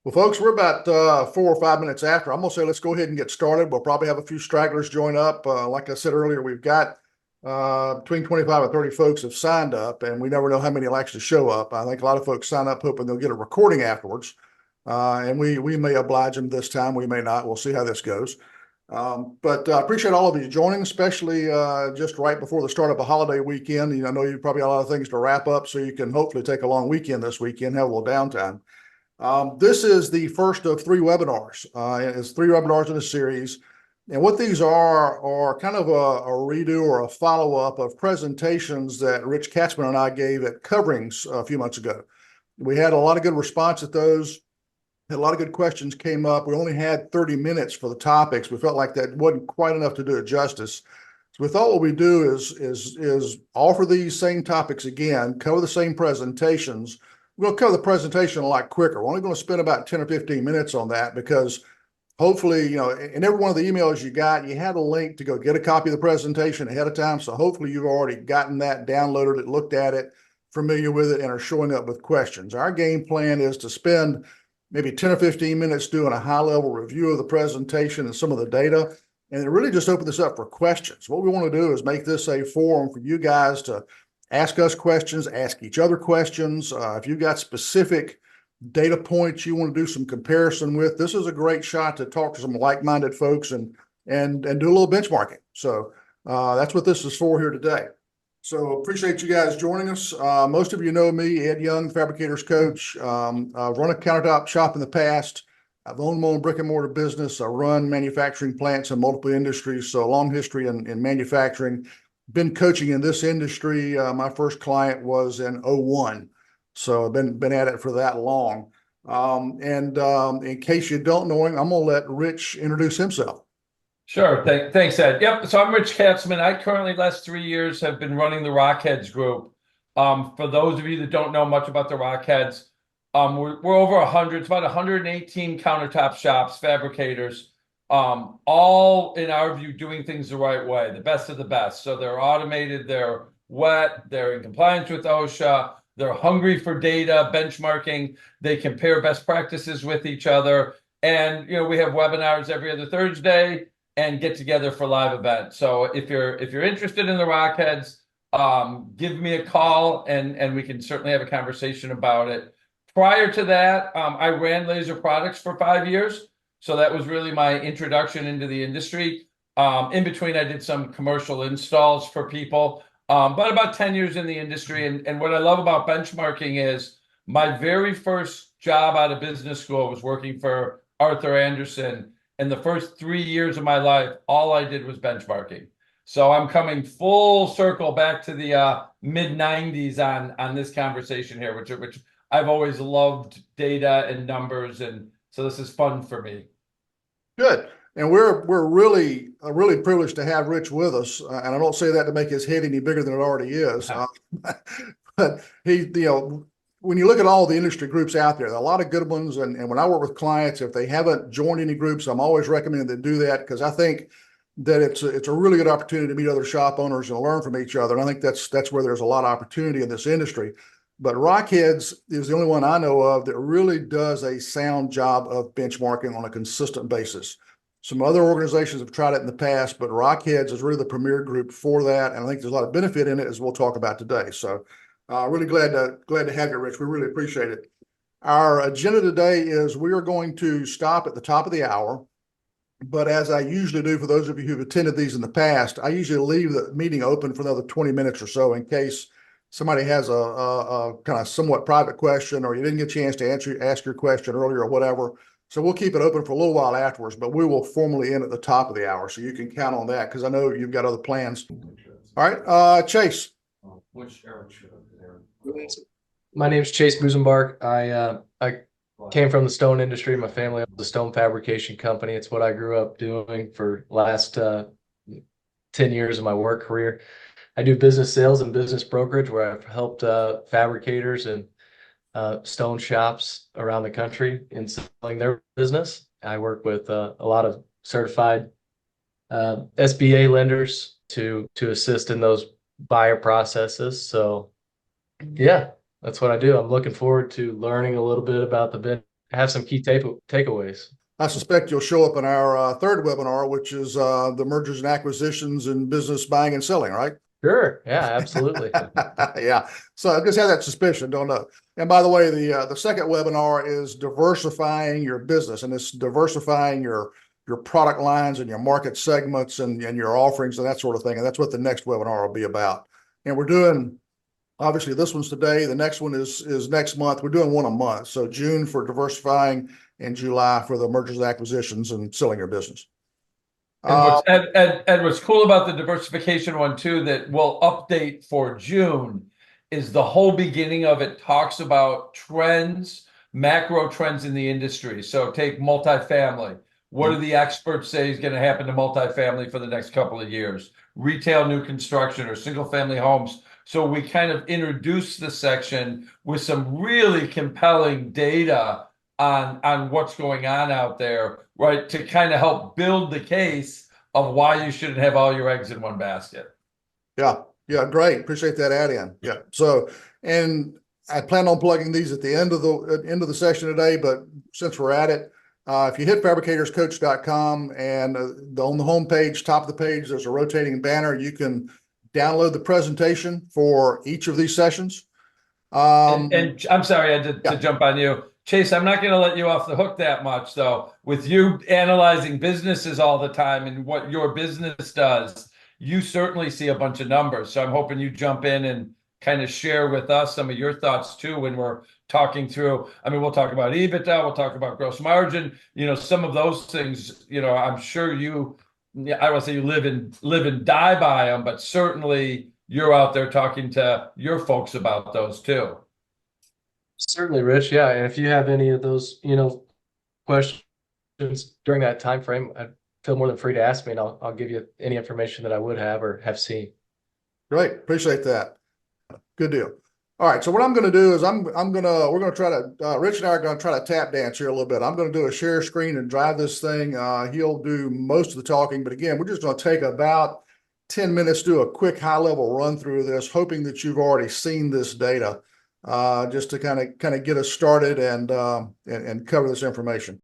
Well, folks, we're about 4 or 5 minutes after. I'm going to say let's go ahead and get started. We'll probably have a few stragglers join up. Like I said earlier, we've got between 25 and 30 folks have signed up, and we never know how many will actually show up. I think a lot of folks sign up hoping they'll get a recording afterwards, and we may oblige them this time. We may not. We'll see how this goes. But I appreciate all of you joining, especially just right before the start of a holiday weekend. I know you probably have a lot of things to wrap up, so you can hopefully take a long weekend this weekend, have a little downtime. This is the first of three webinars. It's three webinars in a series. And what these are kind of a redo or a follow-up of presentations that Rich Katzmann and I gave at Coverings a few months ago. We had a lot of good response at those. A lot of good questions came up. We only had 30 minutes for the topics. We felt like that wasn't quite enough to do it justice. So we thought what we do is offer these same topics again, cover the same presentations. We'll cover the presentation a lot quicker. We're only going to spend about 10 or 15 minutes on that because hopefully, in every one of the emails you got, you had a link to go get a copy of the presentation ahead of time. So hopefully you've already gotten that, downloaded it, looked at it, familiar with it, and are showing up with questions. Our game plan is to spend maybe 10 or 15 minutes doing a high-level review of the presentation and some of the data, and then really just open this up for questions. What we want to do is make this a forum for you guys to ask us questions, ask each other questions. If you've got specific data points you want to do some comparison with, this is a great shot to talk to some like-minded folks and do a little benchmarking. So that's what this is for here today. So appreciate you guys joining us. Most of you know me, Ed Young, Fabricator's coach. I've run a countertop shop in the past. I've owned my own brick and mortar business. I run manufacturing plants in multiple industries, so a long history in manufacturing. Been coaching in this industry. My first client was in '01, so I've been at it for that long. In case you don't know him, I'm going to let Rich introduce himself. Sure. Thanks, Ed. Yep. So I'm Rich Katzmann. I currently, last 3 years, have been running the Rockheads group. For those of you that don't know much about the Rockheads, we're over 100. It's about 118 countertop shops, fabricators, all in our view doing things the right way, the best of the best. So they're automated, they're wet, they're in compliance with OSHA, they're hungry for data, benchmarking, they compare best practices with each other. And we have webinars every other Thursday and get together for live events. So if you're interested in the Rockheads, give me a call and we can certainly have a conversation about it. Prior to that, I ran Laser Products for 5 years. So that was really my introduction into the industry. In between, I did some commercial installs for people, but about 10 years in the industry. And what I love about benchmarking is my very first job out of business school was working for Arthur Andersen. And the first 3 years of my life, all I did was benchmarking. So I'm coming full circle back to the mid 90s on this conversation here, which I've always loved data and numbers. And so this is fun for me. Good. And we're really privileged to have Rich with us. And I don't say that to make his head any bigger than it already is. But he, when you look at all the industry groups out there are a lot of good ones. And when I work with clients, if they haven't joined any groups, I'm always recommending they do that because I think that it's a really good opportunity to meet other shop owners and learn from each other. And I think that's where there's a lot of opportunity in this industry. But Rockheads is the only one I know of that really does a sound job of benchmarking on a consistent basis. Some other organizations have tried it in the past, but Rockheads is really the premier group for that. And I think there's a lot of benefit in it, as we'll talk about today. So really glad to have you, Rich. We really appreciate it. Our agenda today is we are going to stop at the top of the hour. But as I usually do for those of you who've attended these in the past, I usually leave the meeting open for another 20 minutes or so in case somebody has a kind of somewhat private question or you didn't get a chance to ask your question earlier or whatever. So we'll keep it open for a little while afterwards, but we will formally end at the top of the hour. So you can count on that because I know you've got other plans. All right, Chase. My name is Chase Busenbark. I came from the stone industry. My family owns a stone fabrication company. It's what I grew up doing for the last 10 years of my work career. I do business sales and business brokerage where I've helped fabricators and stone shops around the country in selling their business. I work with a lot of certified SBA lenders to assist in those buyer processes. So yeah, that's what I do. I'm looking forward to learning a little bit about the have some key takeaways. I suspect you'll show up in our third webinar, which is the mergers and acquisitions and business buying and selling, right? Sure. Yeah, absolutely. Yeah. So I just had that suspicion, don't know. And by the way, the second webinar is diversifying your business, and it's diversifying your product lines and your market segments and your offerings and that sort of thing. And that's what the next webinar will be about. And we're doing, obviously this one's today, the next one is next month. We're doing one a month. So June for diversifying and July for the mergers and acquisitions and selling your business. And what's cool about the diversification one too, that we'll update for June, is the whole beginning of it talks about trends, macro trends in the industry. So take multifamily. What do the experts say is going to happen to multifamily for the next couple of years? Retail new construction or single family homes. So we kind of introduce the section with some really compelling data on what's going on out there, right? To kind of help build the case of why you shouldn't have all your eggs in one basket. Yeah. Yeah. Great. Appreciate that add in. Yeah. So, and I plan on plugging these at the end of the session today, but since we're at it, if you hit fabricatorscoach.com and on the homepage, top of the page, there's a rotating banner. You can download the presentation for each of these sessions. And I'm sorry, I had to jump on you. Chase, I'm not going to let you off the hook that much, though. With you analyzing businesses all the time and what your business does, you certainly see a bunch of numbers. So I'm hoping you jump in and kind of share with us some of your thoughts too when we're talking through. I mean, we'll talk about EBITDA, we'll talk about gross margin, some of those things, I'm sure I won't say you live and die by them, but certainly you're out there talking to your folks about those too. Certainly, Rich. Yeah, and if you have any of those, questions during that time frame, I feel more than free to ask me, and I'll give you any information that I would have or have seen. Great, appreciate that. Good deal. All right, so what I'm going to do is we're going to try to Rich and I are going to try to tap dance here a little bit. I'm going to do a share screen and drive this thing. He'll do most of the talking, but again, we're just going to take about 10 minutes, do a quick high level run through this, hoping that you've already seen this data, just to kind of get us started and cover this information.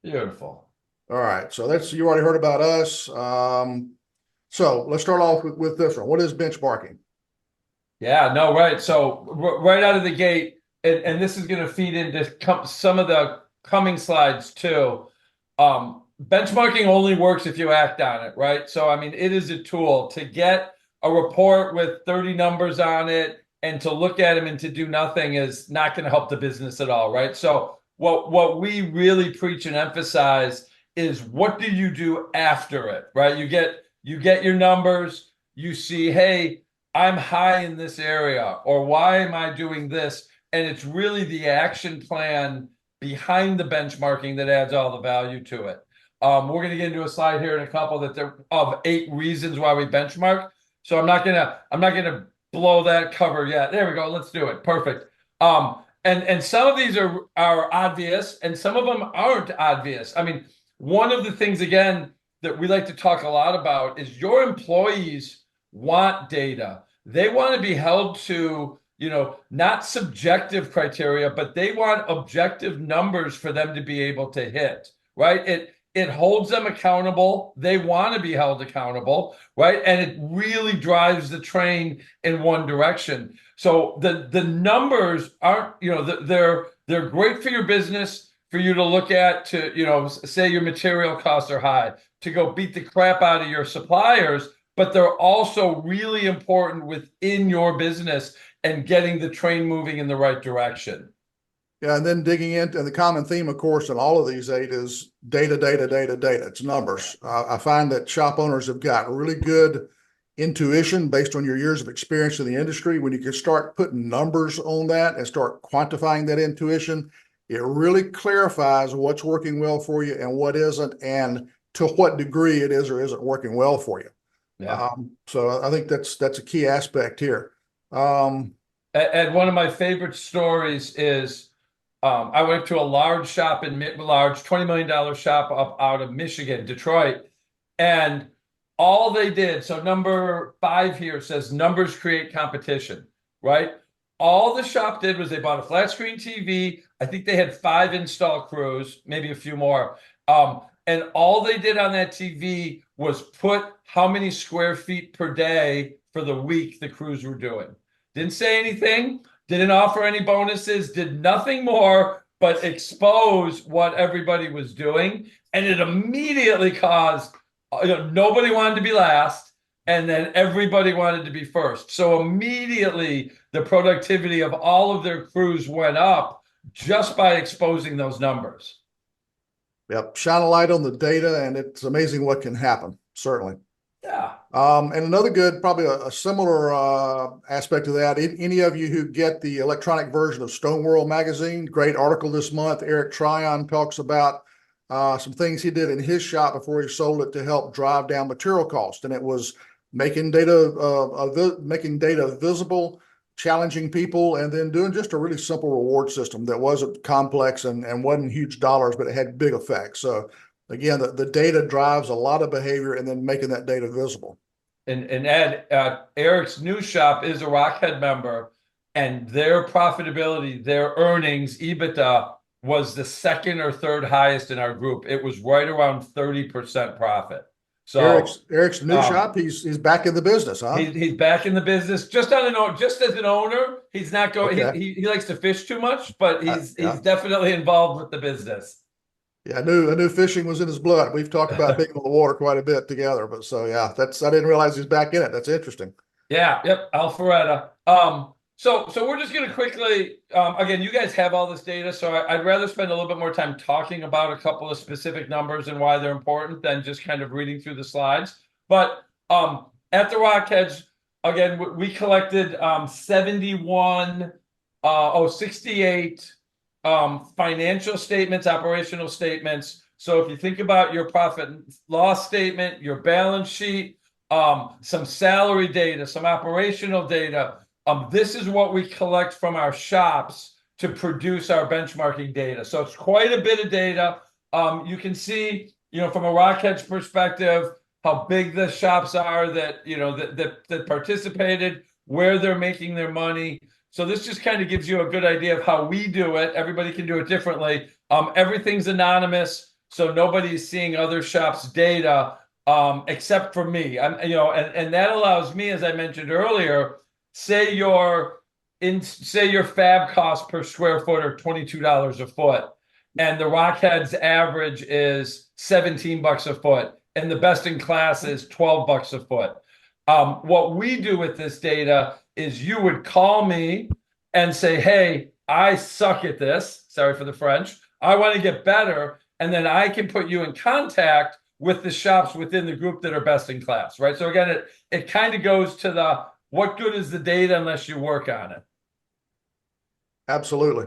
Beautiful. All right, so you already heard about us. So let's start off with this one. What is benchmarking? Yeah, no, right. So right out of the gate, and this is going to feed into some of the coming slides too. Benchmarking only works if you act on it, right? So, I mean, it is a tool to get a report with 30 numbers on it and to look at them and to do nothing is not going to help the business at all, right? So what we really preach and emphasize is what do you do after it, right? You get your numbers, you see, hey, I'm high in this area, or why am I doing this? And it's really the action plan behind the benchmarking that adds all the value to it. We're going to get into a slide here in a couple that there of 8 reasons why we benchmark. So I'm not gonna blow that cover yet. There we go. Let's do it. Perfect. And some of these are obvious, and some of them aren't obvious. I mean, one of the things again that we like to talk a lot about is your employees want data. They want to be held to, not subjective criteria, but they want objective numbers for them to be able to hit, right? It holds them accountable. They want to be held accountable, right? And it really drives the train in one direction. So the numbers aren't, they're great for your business, for you to look at, to, say your material costs are high, to go beat the crap out of your suppliers, but they're also really important within your business and getting the train moving in the right direction. Yeah, and then digging into the common theme, of course, in all of these 8 is data, data, data, data. It's numbers. I find that shop owners have got really good intuition based on your years of experience in the industry. When you can start putting numbers on that and start quantifying that intuition, it really clarifies what's working well for you and what isn't, and to what degree it is or isn't working well for you. Yeah. So I think that's a key aspect here. And one of my favorite stories is I went to a large shop large $20 million shop up out of Michigan, Detroit, and all they did, so number 5 here says numbers create competition, right? All the shop did was they bought a flat screen TV. I think they had 5 install crews, maybe a few more. And all they did on that TV was put how many square feet per day for the week the crews were doing. Didn't say anything, didn't offer any bonuses, did nothing more but expose what everybody was doing. And it immediately caused, nobody wanted to be last, and then everybody wanted to be first. So immediately the productivity of all of their crews went up just by exposing those numbers. Yep. Shine a light on the data, and it's amazing what can happen. Certainly. Yeah. And another good, probably a similar aspect of that, any of you who get the electronic version of Stone World magazine, great article this month. Eric Tryon talks about some things he did in his shop before he sold it to help drive down material cost. And it was making data visible, challenging people, and then doing just a really simple reward system that wasn't complex and wasn't huge dollars, but it had big effects. So again, the data drives a lot of behavior, and then making that data visible. And Ed, Eric's new shop is a Rockhead member, and their profitability, their earnings, EBITDA, was the 2nd or 3rd highest in our group. It was right around 30% profit. So Eric's new shop, he's back in the business, huh? He's back in the business, just as an owner. He's not going. Okay. He likes to fish too much, but he's Yeah. definitely involved with the business. Yeah, I knew fishing was in his blood. We've talked about being on the water quite a bit together, but so yeah, I didn't realize he's back in it. That's interesting. Yeah, yep, Alpharetta. So we're just gonna quickly, again, you guys have all this data, so I'd rather spend a little bit more time talking about a couple of specific numbers and why they're important than just kind of reading through the slides. But at the Rockheads, again, we collected 68 financial statements, operational statements. So if you think about your profit and loss statement, your balance sheet, some salary data, some operational data, this is what we collect from our shops to produce our benchmarking data. So it's quite a bit of data. You can see, from a Rockheads perspective, how big the shops are that participated, where they're making their money. So this just kind of gives you a good idea of how we do it. Everybody can do it differently. Everything's anonymous, so nobody's seeing other shops' data except for me. And that allows me, as I mentioned earlier, say your fab cost per square foot are $22 a foot, and the Rockheads average is $17 a foot, and the best in class is $12 a foot. What we do with this data is you would call me and say, hey, I suck at this. Sorry for the French. I want to get better. And then I can put you in contact with the shops within the group that are best in class, right? So again, it kind of goes to the, what good is the data unless you work on it? Absolutely.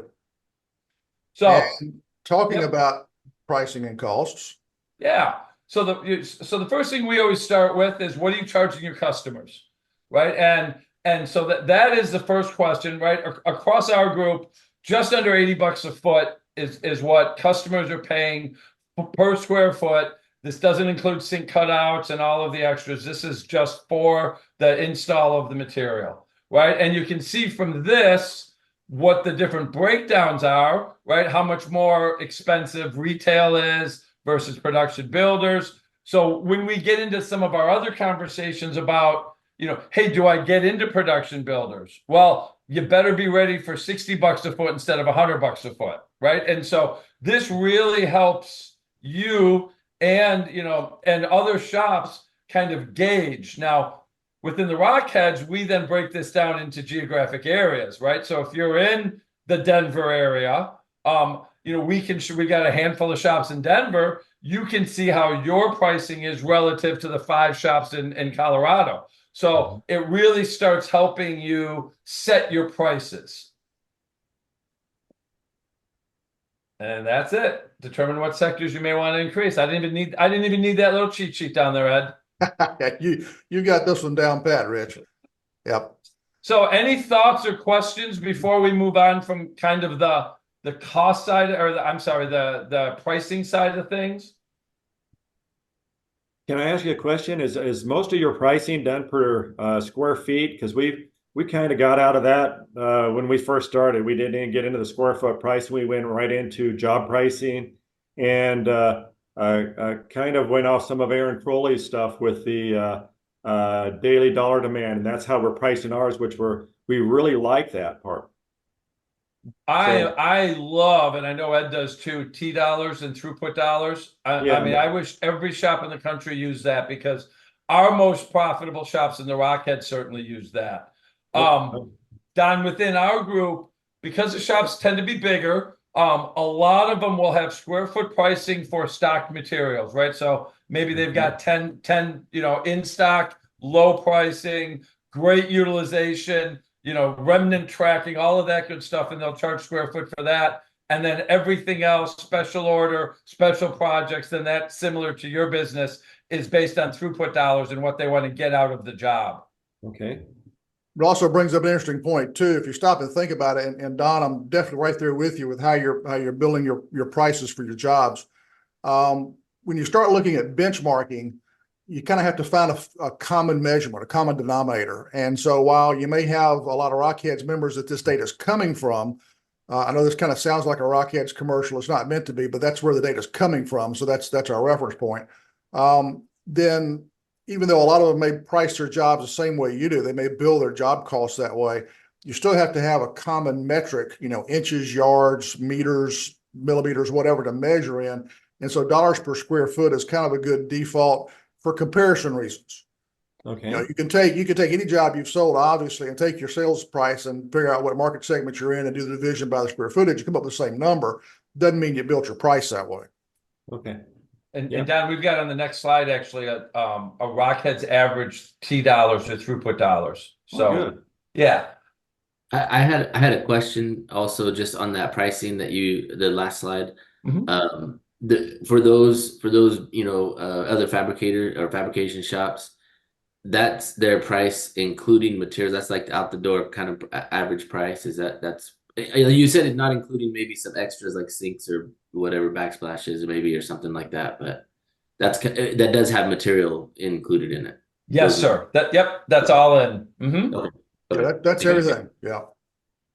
So and talking about pricing and costs. Yeah. So the first thing we always start with is, what are you charging your customers, right? And so that is the first question, right? Across our group, just under $80 a foot is what customers are paying per square foot. This doesn't include sink cutouts and all of the extras. This is just for the install of the material, right? And you can see from this what the different breakdowns are, right? How much more expensive retail is versus production builders. So when we get into some of our other conversations about, hey, do I get into production builders? Well, you better be ready for $60 a foot instead of $100 a foot, right? And so this really helps you and other shops kind of gauge. Now, within the Rockheads, we then break this down into geographic areas, right? So if you're in the Denver area, we got a handful of shops in Denver. You can see how your pricing is relative to the 5 shops in Colorado. So it really starts helping you set your prices. And that's it. Determine what sectors you may want to increase. I didn't even need that little cheat sheet down there, Ed. You got this one down pat, Rich. Yep. So any thoughts or questions before we move on from kind of the the cost side, or I'm sorry, the pricing side of things? Can I ask you a question? Is most of your pricing done per square feet? Because we kind of got out of that when we first started. We didn't get into the square foot price. We went right into job pricing, and kind of went off some of Aaron Crowley's stuff with the daily dollar demand, and that's how we're pricing ours, which we really like that part. I love, and I know Ed does too, T dollars and throughput dollars. Yeah. I mean, I wish every shop in the country used that, because our most profitable shops in the Rockheads certainly use that. Don, within our group, because the shops tend to be bigger, a lot of them will have square foot pricing for stocked materials, right? So maybe they've got 10, in stock, low pricing, great utilization, remnant tracking, all of that good stuff, and they'll charge square foot for that. And then everything else, special order, special projects, and that, similar to your business, is based on throughput dollars and what they want to get out of the job. Okay. It also brings up an interesting point too. If you stop and think about it, and Don, I'm definitely right there with you with how you're building your prices for your jobs. When you start looking at benchmarking, you kind of have to find a common measurement, a common denominator. And so while you may have a lot of Rockheads members that this data is coming from, I know this kind of sounds like a Rockheads commercial. It's not meant to be, but that's where the data is coming from. So that's our reference point. Then even though a lot of them may price their jobs the same way you do, they may bill their job costs that way, you still have to have a common metric, inches, yards, meters, millimeters, whatever to measure in. And so dollars per square foot is kind of a good default for comparison reasons. Okay. You can take any job you've sold, obviously, and take your sales price and figure out what market segment you're in and do the division by the square footage. You come up with the same number. Doesn't mean you built your price that way. Okay. And Don, we've got on the next slide actually a Rockheads average T dollars or throughput dollars. So good. Yeah. I had a question also just on that pricing that the last slide. Mhm. For those other fabrication shops, that's their price including materials. That's like out the door kind of average price. That's you said it's not including maybe some extras like sinks or whatever, backsplashes maybe, or something like that, but that does have material included in it. Yes, sir. That's all in. Okay. Yeah, that's everything. Yeah.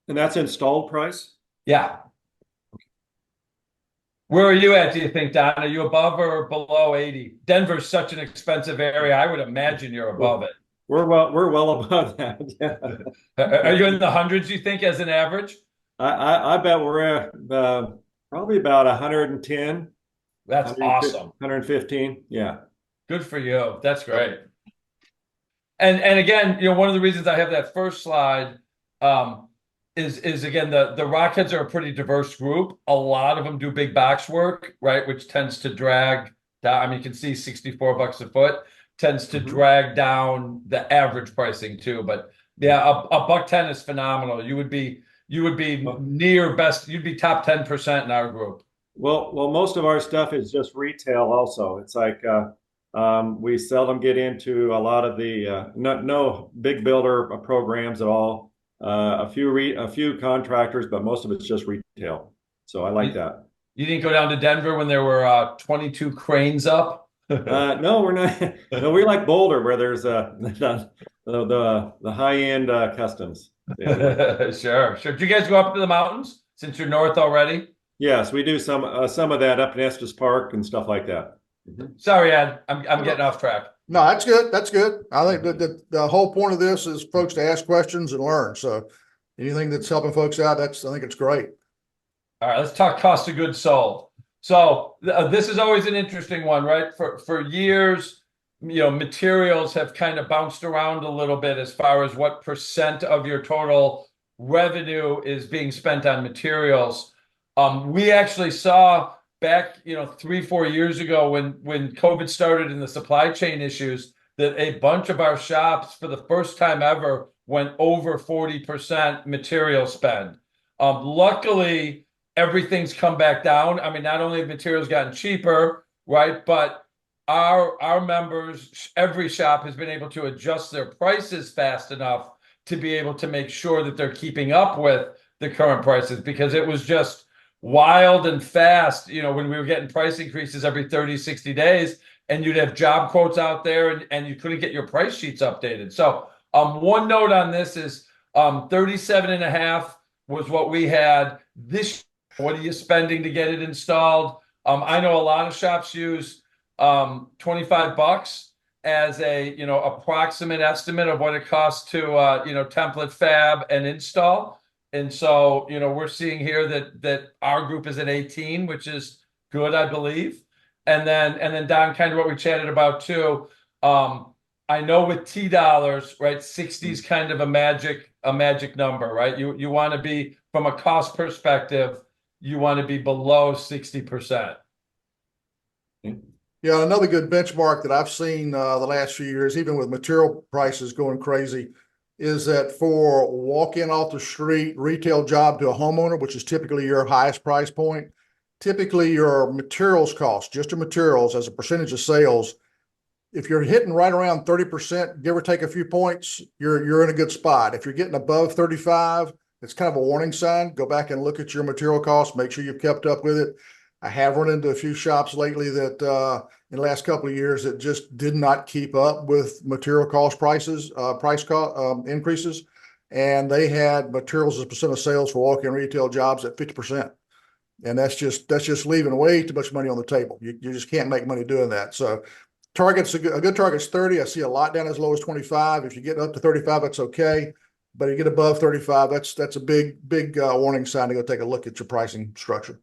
And that's installed price? Yeah. Where are you at, do you think, Don? Are you above or below 80? Denver's such an expensive area. I would imagine you're above it. We're well above that. Yeah. Are you in the hundreds, you think, as an average? I bet we're at probably about 110. That's awesome. 115. Yeah. Good for you. That's great. And again, one of the reasons I have that first slide is again, the Rockheads are a pretty diverse group. A lot of them do big box work, right? Which tends to drag down. I mean, you can see $64 a foot tends to drag down the average pricing too. But yeah, a $110 is phenomenal. You would be near best. You'd be top 10% in our group. Well, most of our stuff is just retail also. It's like we seldom get into a lot of the no big builder programs at all. A few contractors, but most of it's just retail. So I like that. You didn't go down to Denver when there were 22 cranes up? No, we're not. No, we like Boulder, where there's the high-end customs. Sure. Do you guys go up to the mountains since you're north already? Yes, we do some of that up in Estes Park and stuff like that. Sorry, Ed, I'm getting off track. No, that's good. That's good. I think that the whole point of this is folks to ask questions and learn. So anything that's helping folks out, I think it's great. All right, let's talk cost of goods sold. So this is always an interesting one, right? For years, materials have kind of bounced around a little bit as far as what percent of your total revenue is being spent on materials. We actually saw back, 3-4 years ago when COVID started and the supply chain issues, that a bunch of our shops for the first time ever went over 40% material spend. Luckily, everything's come back down. I mean, not only have materials gotten cheaper, right, but our members, every shop has been able to adjust their prices fast enough to be able to make sure that they're keeping up with the current prices, because it was just wild and fast, when we were getting price increases every 30, 60 days, and you'd have job quotes out there and you couldn't get your price sheets updated. So one note on this is 37 and a half was what we had this. What are you spending to get it installed? I know a lot of shops use $25 as a approximate estimate of what it costs to template, fab, and install. And so we're seeing here that our group is at 18, which is good, I believe. And then Don, kind of what we chatted about too. I know with T dollars, right? 60 is kind of a magic number, right? You want to be, from a cost perspective, you want to be below 60%. Yeah, another good benchmark that I've seen the last few years, even with material prices going crazy, is that for walk-in off the street retail job to a homeowner, which is typically your highest price point, typically your materials cost, just your materials as a percentage of sales, if you're hitting right around 30%, give or take a few points, you're in a good spot. If you're getting above 35, it's kind of a warning sign. Go back and look at your material costs, make sure you've kept up with it. I have run into a few shops lately that in the last couple of years that just did not keep up with material cost prices, price cost increases, and they had materials as a percent of sales for walk-in retail jobs at 50%, and that's just leaving way too much money on the table. You just can't make money doing that. So targets, a good target's 30. I see a lot down as low as 25. If you get up to 35, that's okay, but you get above 35, that's a big warning sign to go take a look at your pricing structure.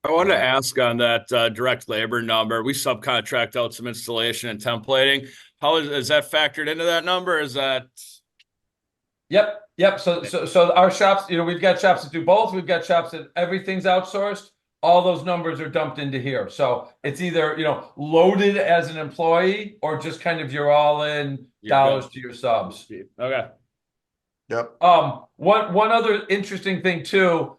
I wanted to ask on that direct labor number. We subcontract out some installation and templating. How is that factored into that number? Is that? Yep. So our shops, we've got shops that do both. We've got shops that everything's outsourced. All those numbers are dumped into here. So it's either, loaded as an employee or just kind of your all-in dollars to your subs. Okay. Yep. One other interesting thing too,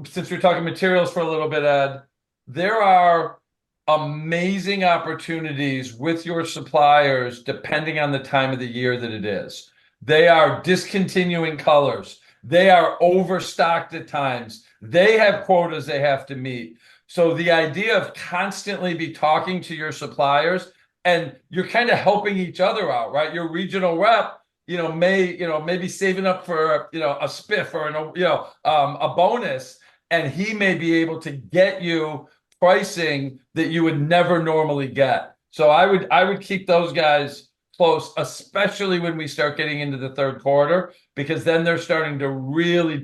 since we're talking materials for a little bit, Ed, there are amazing opportunities with your suppliers depending on the time of the year that it is. They are discontinuing colors. They are overstocked at times. They have quotas they have to meet. So the idea of constantly be talking to your suppliers, and you're kind of helping each other out, right? Your regional rep, maybe saving up for, a spiff or, a bonus, and he may be able to get you pricing that you would never normally get. So I would keep those guys close, especially when we start getting into the third quarter, because then they're starting to really,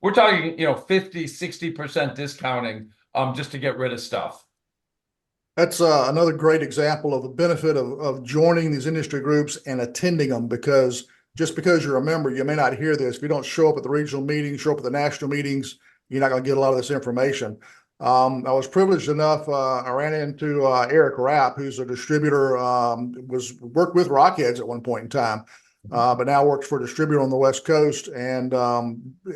we're talking, 50, 60% discounting just to get rid of stuff. That's another great example of the benefit of joining these industry groups and attending them, because just because you're a member, you may not hear this. If you don't show up at the regional meetings, show up at the national meetings, you're not going to get a lot of this information. I was privileged enough, I ran into Eric Rapp, who's a distributor, worked with Rockheads at one point in time, but now works for a distributor on the West Coast. And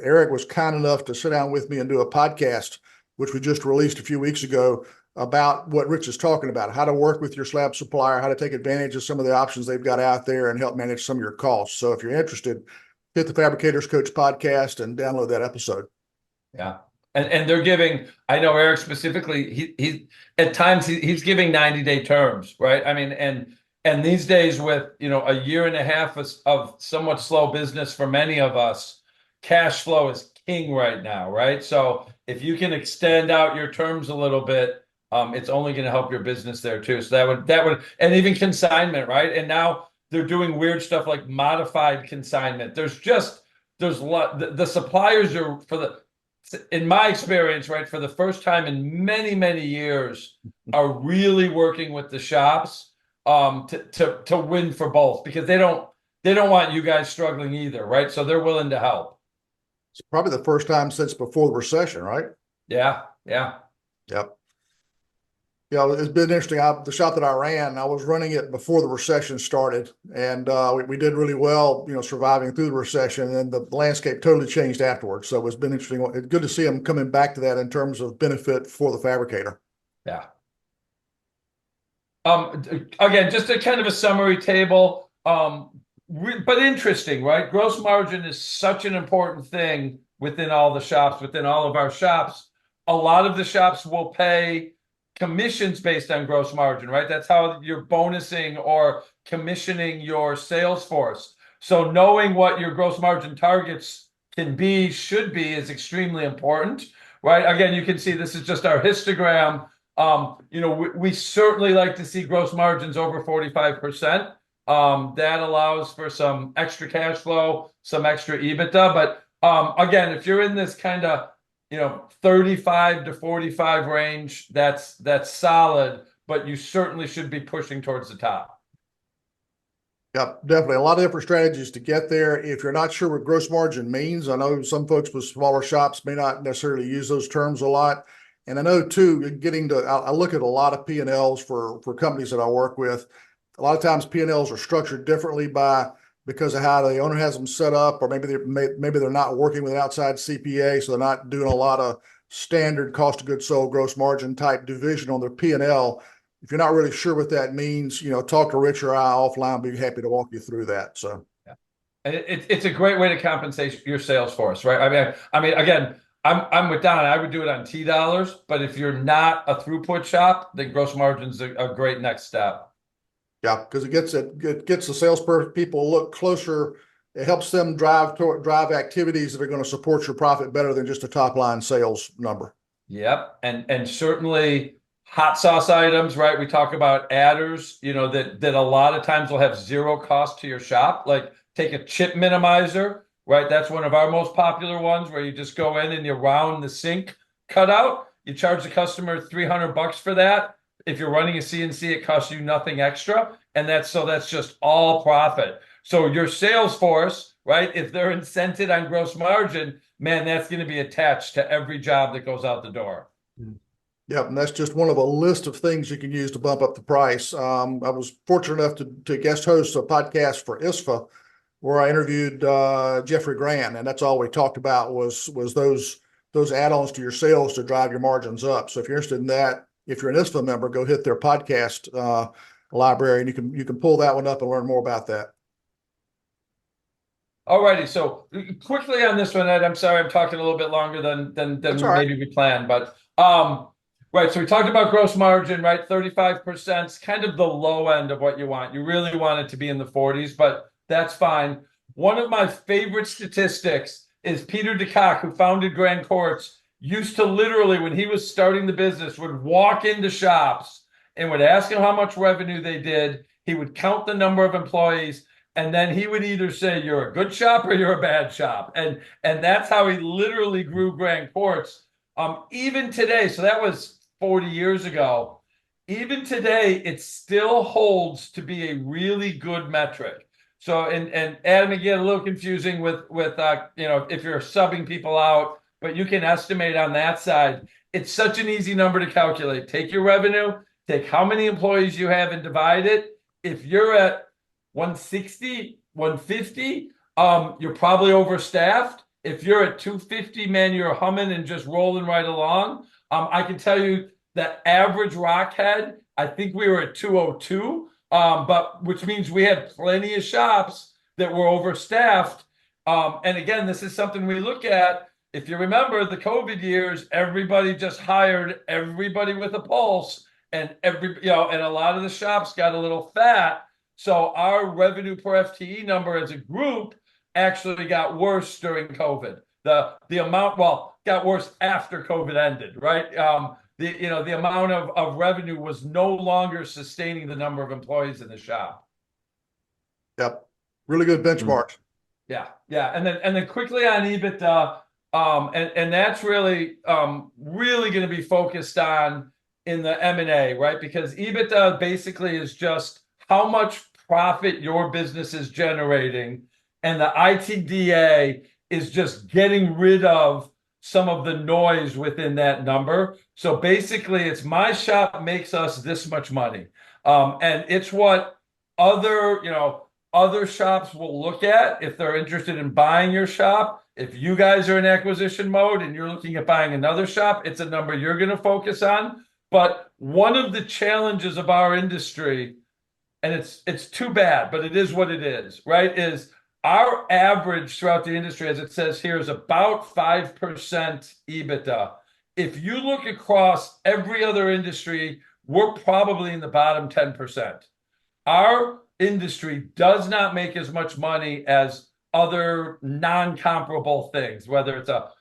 Eric was kind enough to sit down with me and do a podcast, which we just released a few weeks ago, about what Rich is talking about, how to work with your slab supplier, how to take advantage of some of the options they've got out there and help manage some of your costs. So if you're interested, hit the Fabricators Coach podcast and download that episode. Yeah. And they're giving, I know Eric specifically, he at times he's giving 90-day terms, right? I mean, and these days with, a year and a half of somewhat slow business for many of us, cash flow is king right now, right? So if you can extend out your terms a little bit, it's only going to help your business there too. So that would, and even consignment, right? And now they're doing weird stuff like modified consignment. There's a lot, the suppliers are, in my experience, right, for the first time in many, many years, are really working with the shops to win for both, because they don't want you guys struggling either, right? So they're willing to help. It's probably the first time since before the recession, right? Yeah. Yep. Yeah, it's been interesting. The shop that I ran, I was running it before the recession started, and we did really well, surviving through the recession, and the landscape totally changed afterwards. So it's been interesting. It's good to see them coming back to that in terms of benefit for the fabricator. Yeah. Again, just a kind of a summary table, but interesting, right? Gross margin is such an important thing within all the shops, within all of our shops. a lot of the shops will pay commissions based on gross margin, right? That's how you're bonusing or commissioning your sales force. So knowing what your gross margin targets can be, should be, is extremely important, right? Again, you can see this is just our histogram. We certainly like to see gross margins over 45%. That allows for some extra cash flow, some extra EBITDA. But again, if you're in this kind of 35 to 45 range, that's solid, but you certainly should be pushing towards the top. Yep, definitely. A lot of different strategies to get there. If you're not sure what gross margin means, I know some folks with smaller shops may not necessarily use those terms a lot. And I know too, I look at a lot of P&Ls for companies that I work with. A lot of times P&Ls are structured differently because of how the owner has them set up, or maybe they're not working with an outside CPA, so they're not doing a lot of standard cost of goods sold, gross margin type division on their P&L. If you're not really sure what that means, talk to Rich or I offline. Be happy to walk you through that. So, yeah, and it's a great way to compensate your sales force, right? I mean, again, I'm with Don. I would do it on T dollars, but if you're not a throughput shop, then gross margin's a great next step. Yeah, because it gets the sales people look closer. It helps them drive activities that are going to support your profit better than just a top line sales number. Yep, and certainly hot sauce items, right? We talk about adders, that a lot of times will have zero cost to your shop. Like take a chip minimizer, right? That's one of our most popular ones, where you just go in and you round the sink cutout. You charge the customer $300 for that. If you're running a CNC, it costs you nothing extra. And that's just all profit. So your sales force, right, if they're incented on gross margin, man, that's going to be attached to every job that goes out the door. Yep, and that's just one of a list of things you can use to bump up the price. I was fortunate enough to guest host a podcast for ISFA, where I interviewed Jeffrey Grand, and that's all we talked about was those add-ons to your sales to drive your margins up. So if you're interested in that, if you're an ISFA member, go hit their podcast library, and you can pull that one up and learn more about that. All righty. So quickly on this one, Ed, I'm sorry I'm talking a little bit longer than maybe we planned, but right. So we talked about gross margin, right? 35% is kind of the low end of what you want. You really want it to be in the 40s, but that's fine. One of my favorite statistics is Peter DeCock, who founded Grand Courts, used to literally, when he was starting the business, would walk into shops and would ask them how much revenue they did. He would count the number of employees, and then he would either say you're a good shop or you're a bad shop. And that's how he literally grew Grand Courts. Even today, so that was 40 years ago. Even today, it still holds to be a really good metric. So, and Adam, again, a little confusing with if you're subbing people out, but you can estimate on that side. It's such an easy number to calculate. Take your revenue, take how many employees you have, and divide it. If you're at 160, 150, you're probably overstaffed. If you're at 250, man, you're humming and just rolling right along. I can tell you that average Rockhead, I think we were at 202, but which means we had plenty of shops that were overstaffed. And again, this is something we look at. If you remember the COVID years, everybody just hired everybody with a pulse, and and a lot of the shops got a little fat. So our revenue per FTE number as a group actually got worse during COVID. The amount, got worse after COVID ended, right? The amount of revenue was no longer sustaining the number of employees in the shop. Yep, really good benchmarks. Yeah. And then quickly on EBITDA, and that's really going to be focused on in the M&A, right? Because EBITDA basically is just how much profit your business is generating, and the ITDA is just getting rid of some of the noise within that number. So basically, it's my shop makes us this much money, and it's what other shops will look at if they're interested in buying your shop. If you guys are in acquisition mode and you're looking at buying another shop, it's a number you're going to focus on. But one of the challenges of our industry, and it's too bad, but it is what it is, right? Is our average throughout the industry, as it says here, is about 5% EBITDA. if you look across every other industry, we're probably in the bottom 10%. Our industry does not make as much money as other non-comparable things, whether it's a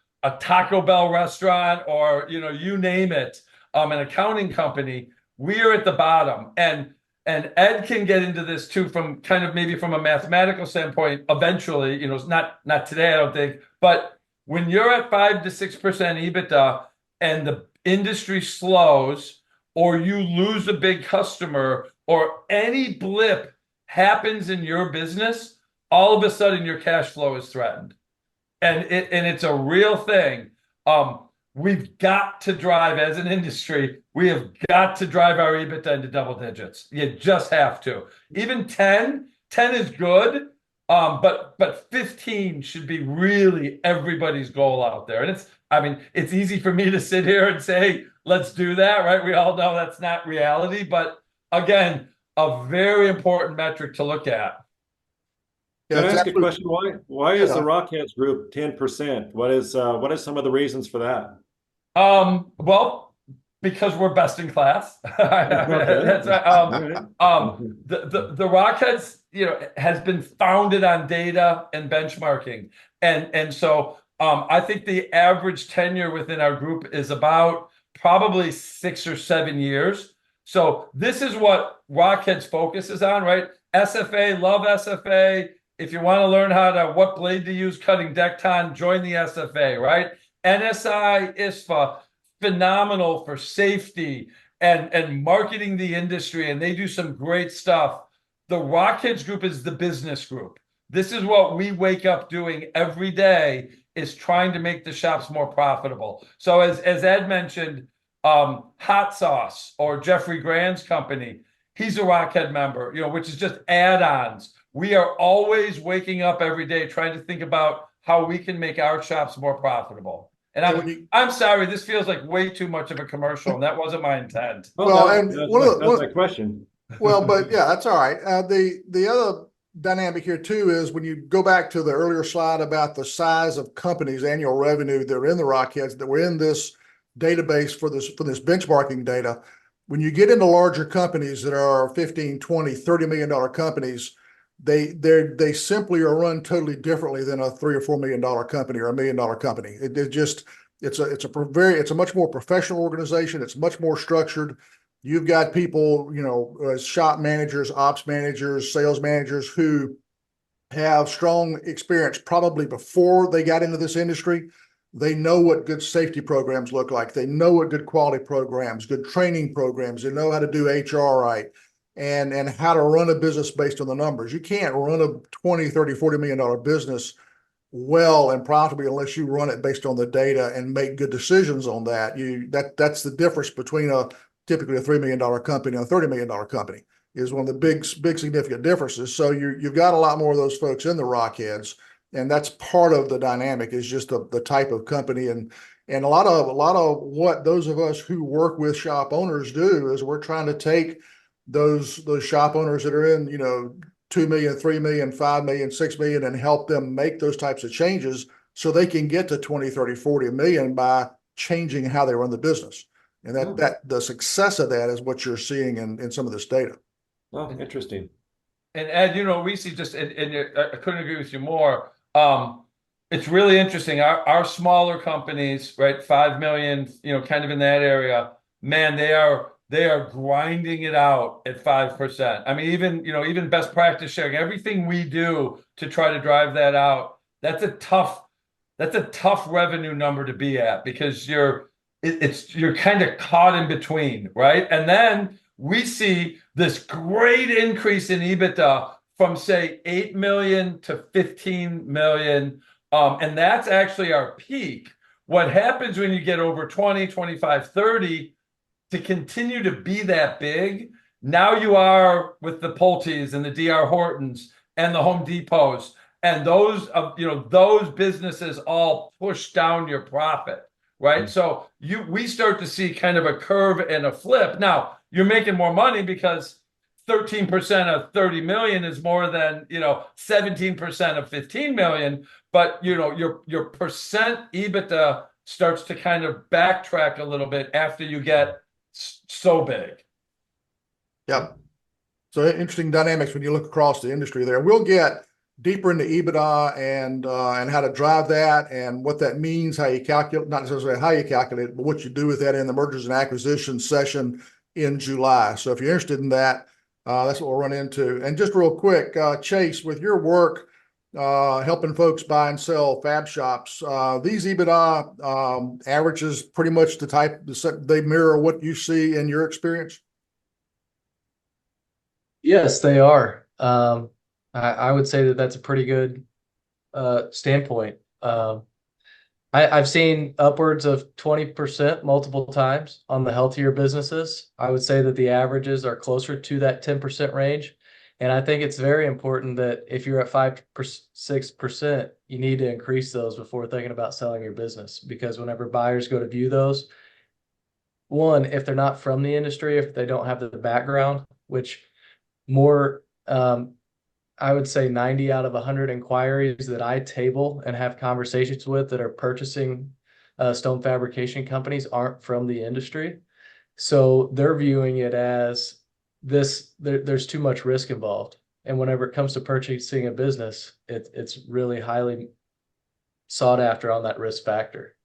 Taco Bell restaurant or, you name it, an accounting company. We are at the bottom. And Ed can get into this too, from kind of maybe from a mathematical standpoint, eventually, it's not today, I don't think, but when you're at 5 to 6% EBITDA and the industry slows, or you lose a big customer, or any blip happens in your business, all of a sudden your cash flow is threatened. And it's a real thing. We've got to drive, as an industry, we have got to drive our EBITDA into double digits. You just have to. Even 10 is good, but 15 should be really everybody's goal out there. And it's easy for me to sit here and say, let's do that, right? We all know that's not reality, but again, a very important metric to look at. Can I it's ask a absolutely- question? Why is the Yeah. Rockheads group 10%? What is some of the reasons for that? Well, because we're best in class. That's right. All right. The Rockheads, has been founded on data and benchmarking, and so I think the average tenure within our group is about probably 6 or 7 years. So this is what Rockheads focuses on, right? SFA, love SFA. If you want to learn what blade to use cutting Decton, join the SFA, right? NSI, ISFA, phenomenal for safety and marketing the industry, and they do some great stuff. The Rockheads group is the business group. This is what we wake up doing every day, is trying to make the shops more profitable. So as Ed mentioned, Hot Sauce or Jeffrey Grand's company, he's a Rockhead member, which is just add-ons. We are always waking up every day trying to think about how we can make our shops more profitable. And I'm sorry, this feels like way too much of a commercial, and that wasn't my intent. Well, no, and that's my question. Well, but yeah, that's all right. The other dynamic here too is when you go back to the earlier slide about the size of companies' annual revenue that are in the Rockheads, that were in this database for this benchmarking data. When you get into larger companies that are 15, 20, $30 million companies, they simply are run totally differently than a $3 or $4 million company or $1 million company. It's a much more professional organization. It's much more structured. You've got people, shop managers, ops managers, sales managers who have strong experience probably before they got into this industry. They know what good safety programs look like. They know what good quality programs, good training programs. They know how to do HR right and how to run a business based on the numbers. You can't run a 20, 30, $40 million business well and profitably unless you run it based on the data and make good decisions on that. That's the difference between typically a $3 million company and a $30 million company, is one of the big significant differences. So you've got a lot more of those folks in the Rockheads, and that's part of the dynamic, is just the type of company. And a lot of what those of us who work with shop owners do is we're trying to take those shop owners that are in, 2 million, 3 million, 5 million, 6 million, and help them make those types of changes so they can get to 20, 30, 40 million by changing how they run the business. And that the success of that is what you're seeing in some of this data. Oh, interesting. And Ed, we see just, and I couldn't agree with you more. It's really interesting. Our smaller companies, right, 5 million, kind of in that area, man, they are grinding it out at 5%. I mean, even best practice sharing, everything we do to try to drive that out, that's a tough revenue number to be at, because you're kind of caught in between, right? And then we see this great increase in EBITDA from, say, 8 million to 15 million. And that's actually our peak. What happens when you get over 20, 25, 30, to continue to be that big, now you are with the Pulte's and the DR Hortons and the Home Depots, and those businesses all push down your profit, right? So we start to see kind of a curve and a flip. Now you're making more money because 13% of 30 million is more than 17% of 15 million, but your percent EBITDA starts to kind of backtrack a little bit after you get so big. Yep. So interesting dynamics when you look across the industry there. We'll get deeper into EBITDA and how to drive that and what that means, how you calculate, not necessarily how you calculate it, but what you do with that in the mergers and acquisitions session in July. So if you're interested in that, that's what we'll run into. And just real quick, Chase, with your work helping folks buy and sell fab shops, these EBITDA averages pretty much the type, they mirror what you see in your experience? Yes, they are. I would say that that's a pretty good standpoint. I've seen upwards of 20% multiple times on the healthier businesses. I would say that the averages are closer to that 10% range. And I think it's very important that if you're at 5 6%, you need to increase those before thinking about selling your business. Because whenever buyers go to view those, one, if they're not from the industry, if they don't have the background, which more, I would say 90 out of 100 inquiries that I table and have conversations with that are purchasing stone fabrication companies aren't from the industry. So they're viewing it as there's too much risk involved. And whenever it comes to purchasing a business, it's really highly sought after on that risk factor.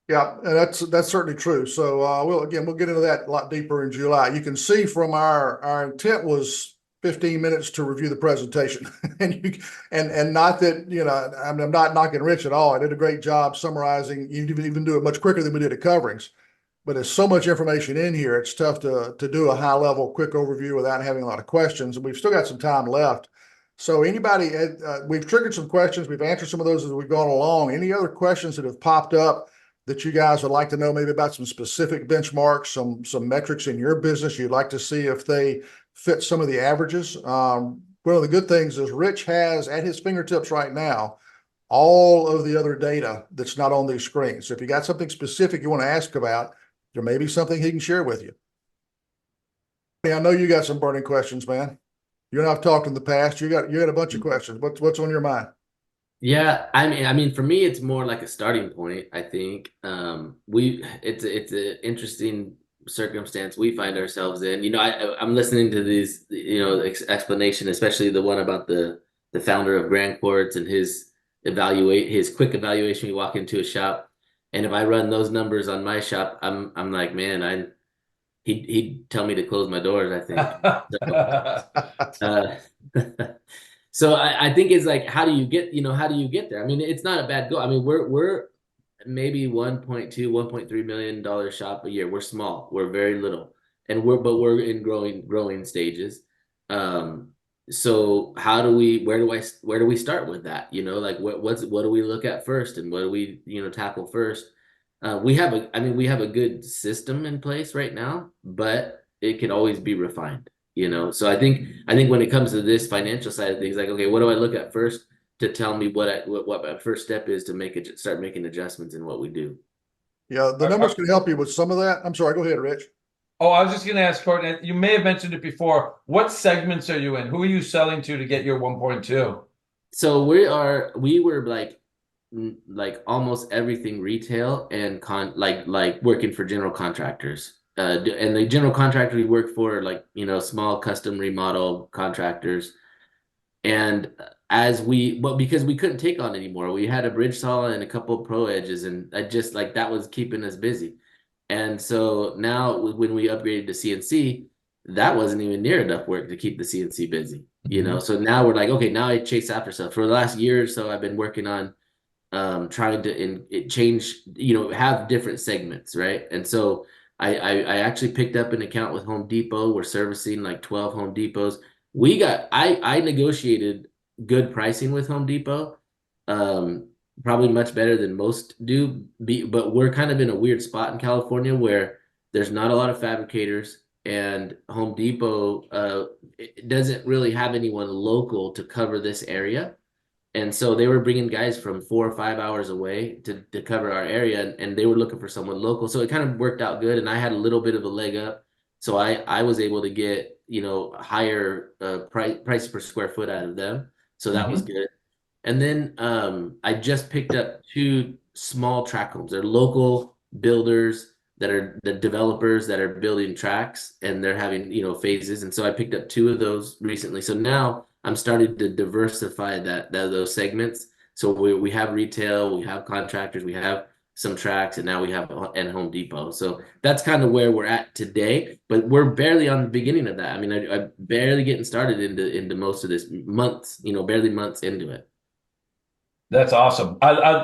Yeah, and that's certainly true. So we'll get into that a lot deeper in July. You can see from our intent was 15 minutes to review the presentation, and not that I'm not knocking Rich at all. I did a great job summarizing. You even do it much quicker than we did at coverings, but there's so much information in here. It's tough to do a high level quick overview without having a lot of questions. And we've still got some time left. So anybody, we've triggered some questions. We've answered some of those as we've gone along. Any other questions that have popped up that you guys would like to know, maybe about some specific benchmarks, some metrics in your business you'd like to see if they fit some of the averages? One of the good things is Rich has at his fingertips right now all of the other data that's not on these screens. So if you got something specific you want to ask about, there may be something he can share with you. I know you got some burning questions, man. You and I've talked in the past. You got a bunch of questions. What's on your mind? Yeah, I mean, for me, it's more like a starting point. I think it's an interesting circumstance we find ourselves in. I'm listening to these, explanation, especially the one about the founder of Grand Quartz and his quick evaluation. You walk into a shop, and if I run those numbers on my shop, I'm like, man, he'd tell me to close my doors, I think. So I think it's like, how do you get there? I mean, it's not a bad goal. I mean, we're maybe 1.2, $1.3 million shop a year. We're small. We're very little, and we're in growing stages. So where do we start with that? Like what do we look at first, and what do we tackle first? We have a good system in place right now, but it can always be refined. So I think when it comes to this financial side of things, like, okay, what do I look at first to tell me what my first step is to start making adjustments in what we do? Yeah, the numbers can help you with some of that. I'm sorry, go ahead, Rich. Oh, I was just going to ask Courtney, you may have mentioned it before. What segments are you in? Who are you selling to get your 1.2? So we were like almost everything retail and like working for general contractors. And the general contractor we work for, like, small custom remodel contractors. And because we couldn't take on anymore, we had a bridge saw and a couple of pro edges, and I just like that was keeping us busy. And so now when we upgraded to CNC, that wasn't even near enough work to keep the CNC busy, So now we're like, okay, now I chase after stuff. For the last year or so, I've been working on trying to change, have different segments, right? And so I actually picked up an account with Home Depot. We're servicing like 12 Home Depots. I negotiated good pricing with Home Depot, probably much better than most do. But we're kind of in a weird spot in California where there's not a lot of fabricators, and Home Depot it doesn't really have anyone local to cover this area. And so they were bringing guys from 4 or 5 hours away to cover our area, and they were looking for someone local. So it kind of worked out good, and I had a little bit of a leg up. So I was able to get, higher price per square foot out of them. So that was good. And then I just picked up two small track homes. They're local builders that are the developers that are building tracks, and they're having, phases. And so I picked up two of those recently. So now I'm starting to diversify those segments. So we have retail, we have contractors, we have some tracks, and now we have and Home Depot. So that's kind of where we're at today, but we're barely on the beginning of that. I mean, I'm barely getting started into most of this months, barely months into it. That's awesome.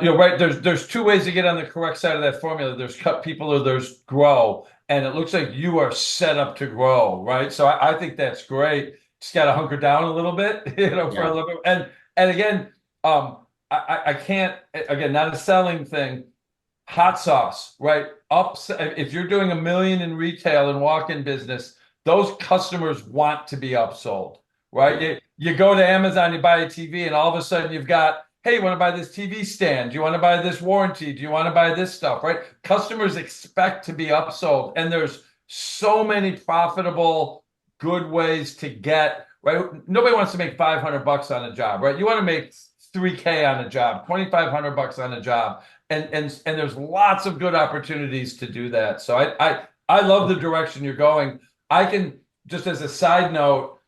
You're right. There's two ways to get on the correct side of that formula. There's cut people or there's grow. And it looks like you are set up to grow, right? So I think that's great. Just got to hunker down a little bit, for a little bit. And again, I can't, again, not a selling thing. Hot sauce, right? If you're doing $1 million in retail and walk-in business, those customers want to be upsold, right? You go to Amazon, you buy a TV, and all of a sudden you've got, hey, you want to buy this TV stand? Do you want to buy this warranty? Do you want to buy this stuff, right? Customers expect to be upsold, and there's so many profitable, good ways to get, right? Nobody wants to make $500 on a job, right? You want to make $3K on a job, $2,500 on a job. And there's lots of good opportunities to do that. So I love the direction you're going. I can, just as a side note,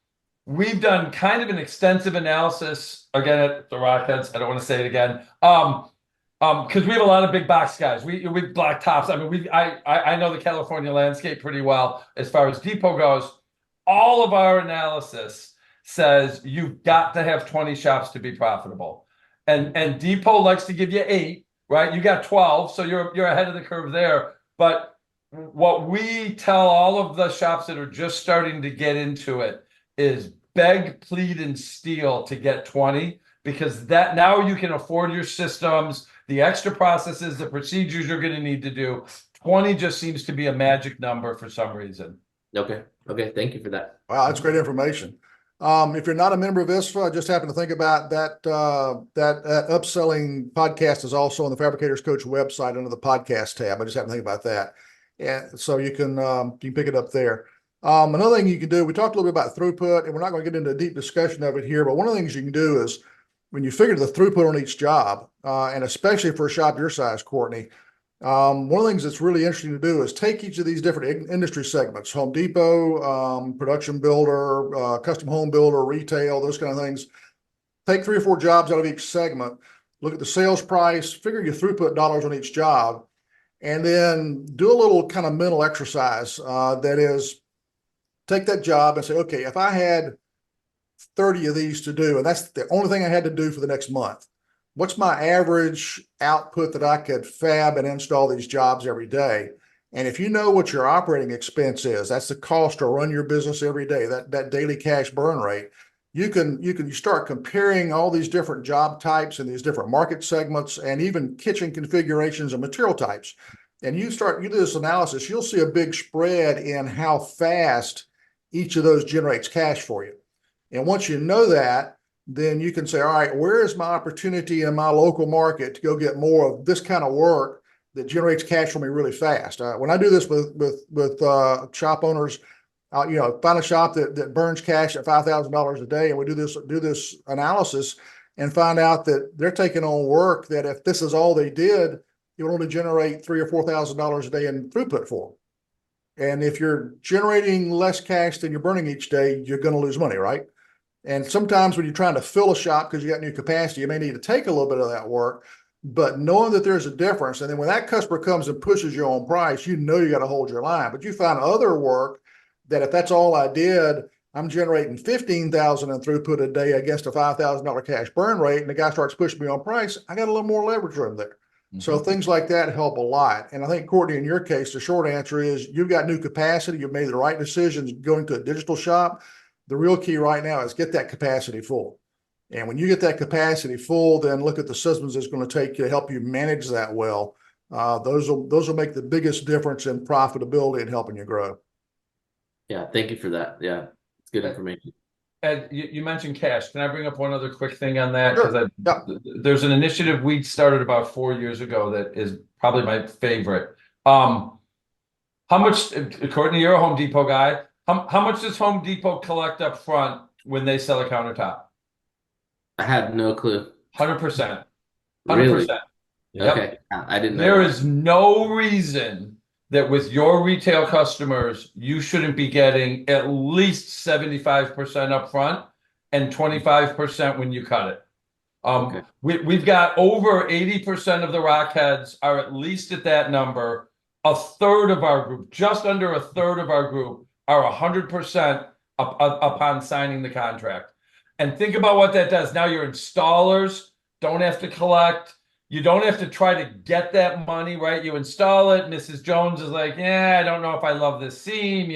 we've done kind of an extensive analysis again at the Rockheads. I don't want to say it again. Because we have a lot of big box guys. We black tops. I mean, I know the California landscape pretty well as far as Depot goes. All of our analysis says you've got to have 20 shops to be profitable. And Depot likes to give you 8. Right, you got 12, so you're ahead of the curve there. But what we tell all of the shops that are just starting to get into it is beg, plead, and steal to get 20, because that now you can afford your systems, the extra processes, the procedures you're going to need to do. 20 just seems to be a magic number for some reason. Okay. Thank you for that. Wow, that's great information. If you're not a member of ISFA, I just happen to think about that, that upselling podcast is also on the Fabricators Coach website under the podcast tab. I just happen to think about that. And so you can pick it up there. Another thing you can do, we talked a little bit about throughput, and we're not going to get into a deep discussion of it here, but one of the things you can do is when you figure the throughput on each job, and especially for a shop your size, Courtney, one of the things that's really interesting to do is take each of these different industry segments, Home Depot, production builder, custom home builder, retail, those kind of things. Take 3 or 4 jobs out of each segment, look at the sales price, figure your throughput dollars on each job, and then do a little kind of mental exercise. That is, take that job and say, okay, if I had 30 of these to do, and that's the only thing I had to do for the next month, what's my average output that I could fab and install these jobs every day? And if you know what your operating expense is, that's the cost to run your business every day, that daily cash burn rate, you start comparing all these different job types and these different market segments and even kitchen configurations and material types. And you do this analysis, you'll see a big spread in how fast each of those generates cash for you. And once you know that, then you can say, all right, where is my opportunity in my local market to go get more of this kind of work that generates cash for me really fast? When I do this with shop owners, find a shop that burns cash at $5,000 a day, and we do this analysis and find out that they're taking on work that if this is all they did, it would only generate $3,000 or $4,000 a day in throughput for them. And if you're generating less cash than you're burning each day, you're going to lose money, right? And sometimes when you're trying to fill a shop because you got new capacity, you may need to take a little bit of that work, but knowing that there's a difference. And then when that customer comes and pushes you on price, you know you got to hold your line. But you find other work that if that's all I did, I'm generating $15,000 in throughput a day against a $5,000 cash burn rate, and the guy starts pushing me on price, I got a little more leverage room there. Mm-hmm. So things like that help a lot. And I think, Courtney, in your case, the short answer is you've got new capacity. You've made the right decisions going to a digital shop. The real key right now is get that capacity full. And when you get that capacity full, then look at the systems it's going to take to help you manage that well. Those will make the biggest difference in profitability and helping you grow. Yeah, thank you for that. Yeah, it's good information. Ed, you mentioned cash. Can I bring up one other quick thing on that? Sure. There's an initiative we started about 4 years ago that is probably my favorite. How much, Courtney, you're a Home Depot guy. How much does Home Depot collect up front when they sell a countertop? I have no clue. 100%. Really? 100%. Yep. Okay. I didn't know There that. is no reason that with your retail customers, you shouldn't be getting at least 75% upfront and 25% when you cut it. Okay. We've got over 80% of the Rockheads are at least at that number. A third of our group, just under a third of our group, are 100% upon signing the contract. And think about what that does. Now your installers don't have to collect. You don't have to try to get that money, right? You install it. Mrs. Jones is like, yeah, I don't know if I love this seam.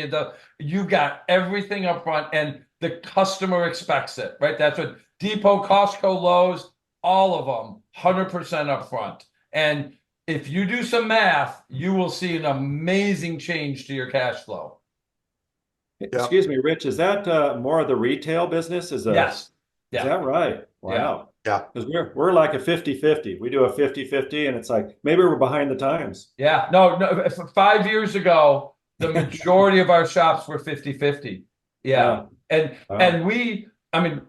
You got everything up front, and the customer expects it, right? That's what Depot, Costco, Lowe's, all of them, 100% up front. And if you do some math, you will see an amazing change to your cash flow. Excuse me, Rich, is that more of the retail business? Yes. Is that right? Wow. Yeah. Because we're like a 50-50. We do a 50-50, and it's like maybe we're behind the times. Yeah. No, 5 years ago, the majority of our shops were 50-50. Yeah. And we, I mean,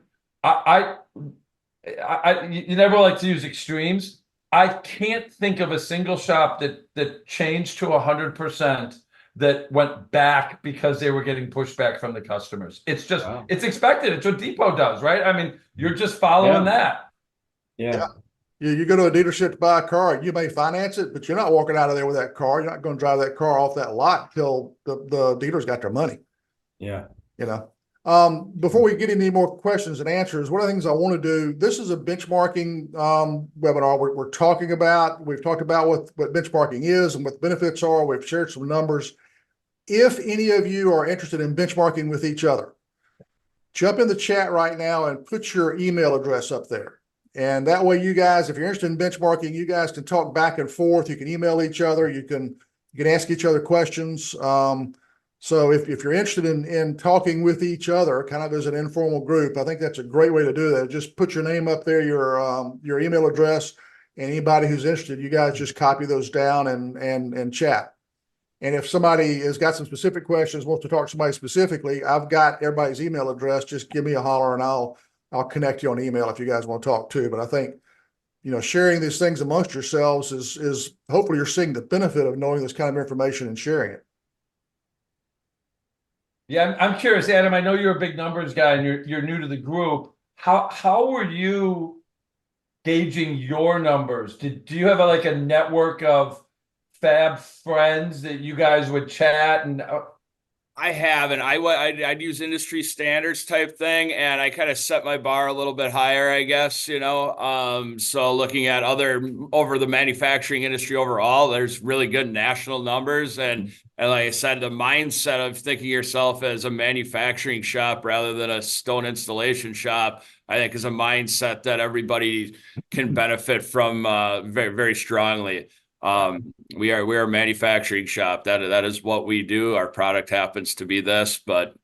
you never like to use extremes. I can't think of a single shop that changed to 100% that went back because they were getting pushback from the customers. It's just, it's expected. It's what Depot does, right? I mean, you're just following that. Yeah. You go to a dealership to buy a car, you may finance it, but you're not walking out of there with that car. You're not going to drive that car off that lot until the dealer's got their money. Yeah. You know, before we get any more questions and answers, one of the things I want to do, this is a benchmarking webinar. We're talking about, we've talked about what benchmarking is and what the benefits are. We've shared some numbers. If any of you are interested in benchmarking with each other, jump in the chat right now and put your email address up there. And that way you guys, if you're interested in benchmarking, you guys can talk back and forth. You can email each other. You can ask each other questions. So if you're interested in talking with each other, kind of as an informal group, I think that's a great way to do that. Just put your name up there, your email address, and anybody who's interested, you guys just copy those down and chat. And if somebody has got some specific questions, wants to talk to somebody specifically, I've got everybody's email address. Just give me a holler and I'll connect you on email if you guys want to talk too. But I think, sharing these things amongst yourselves is hopefully you're seeing the benefit of knowing this kind of information and sharing it. Yeah, I'm curious, Adam. I know you're a big numbers guy and you're new to the group. How were you gauging your numbers? Do you have a network of Fab friends that you guys would chat and? I have, and I'd use industry standards type thing, and I kind of set my bar a little bit higher, I guess, so looking at over the manufacturing industry overall, there's really good national numbers, and like I said, the mindset of thinking yourself as a manufacturing shop rather than a stone installation shop, I think is a mindset that everybody can benefit from very, very strongly. We're a manufacturing shop. That is what we do. Our product happens to be this, but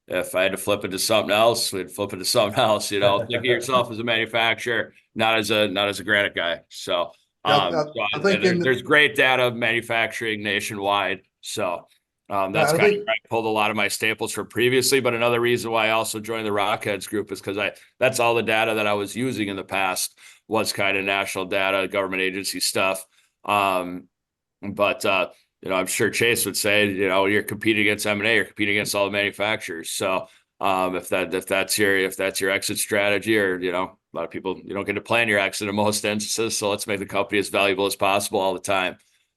if I had to flip it to something else, we'd flip it to something else. Think of yourself as a manufacturer, not as a granite guy. So, I think there's great data of manufacturing nationwide. So, that's kind of where I pulled a lot of my staples from previously. But another reason why I also joined the Rockheads group is because that's all the data that I was using in the past was kind of national data, government agency stuff. But I'm sure Chase would say, you're competing against M&A, you're competing against all the manufacturers. So, if that's your exit strategy, or, a lot of people, you don't get to plan your exit in most instances. So let's make the company as valuable as possible all the time.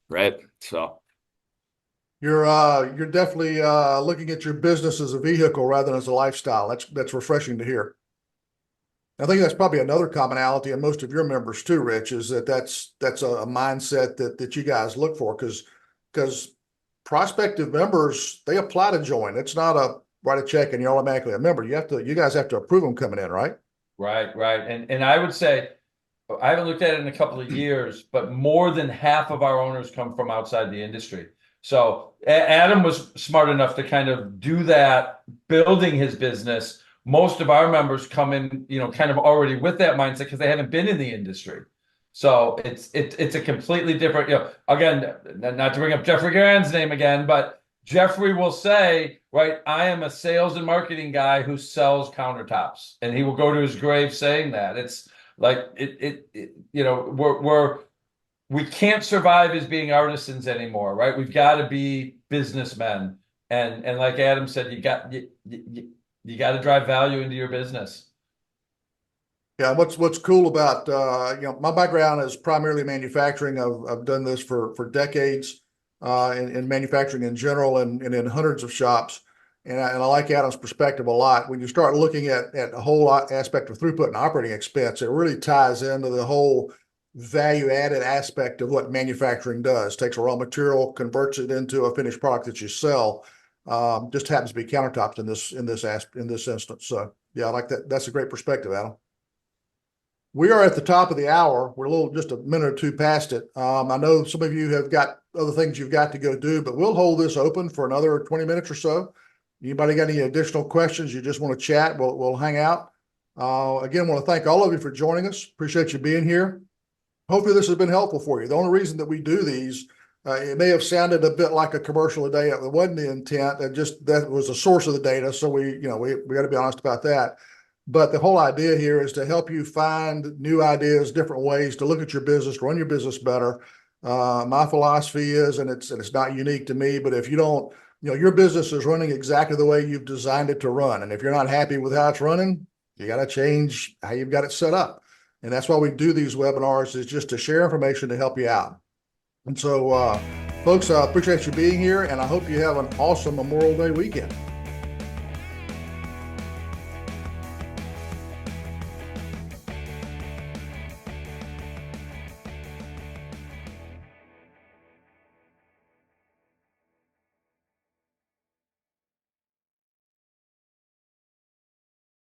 Right. So. You're definitely looking at your business as a vehicle rather than as a lifestyle. That's refreshing to hear. I think that's probably another commonality in most of your members too, Rich, is that's a mindset that you guys look for, because prospective members, they apply to join. It's not write a check and you're automatically a member. You guys have to approve them coming in, right? Right. And I would say, I haven't looked at it in a couple of years, but more than half of our owners come from outside the industry. So Adam was smart enough to kind of do that, building his business. Most of our members come in, kind of already with that mindset because they haven't been in the industry. So it's a completely different, again, not to bring up Jeffrey Grand's name again, but Jeffrey will say, right, I am a sales and marketing guy who sells countertops, and he will go to his grave saying that. It's Like we can't survive as being artisans anymore, right? We've got to be businessmen. And like Adam said, you got to drive value into your business. Yeah, what's cool about my background is primarily manufacturing. I've done this for decades in manufacturing in general and in hundreds of shops. And I like Adam's perspective a lot. When you start looking at a whole aspect of throughput and operating expense, it really ties into the whole value added aspect of what manufacturing does. Takes a raw material, converts it into a finished product that you sell. Just happens to be countertops in this instance. So yeah, I like that. That's a great perspective, Adam. We are at the top of the hour. We're just a minute or two past it. I know some of you have got other things you've got to go do, but we'll hold this open for another 20 minutes or so. Anybody got any additional questions? You just want to chat? We'll hang out. Again, want to thank all of you for joining us. Appreciate you being here. Hopefully this has been helpful for you. The only reason that we do these, it may have sounded a bit like a commercial today. It wasn't the intent. That was the source of the data. So we got to be honest about that. But the whole idea here is to help you find new ideas, different ways to look at your business, run your business better. My philosophy is, and it's not unique to me, but if you don't, your business is running exactly the way you've designed it to run. And if you're not happy with how it's running, you got to change how you've got it set up. And that's why we do these webinars, is just to share information to help you out. And so, folks, I appreciate you being here, and I hope you have an awesome Memorial Day weekend.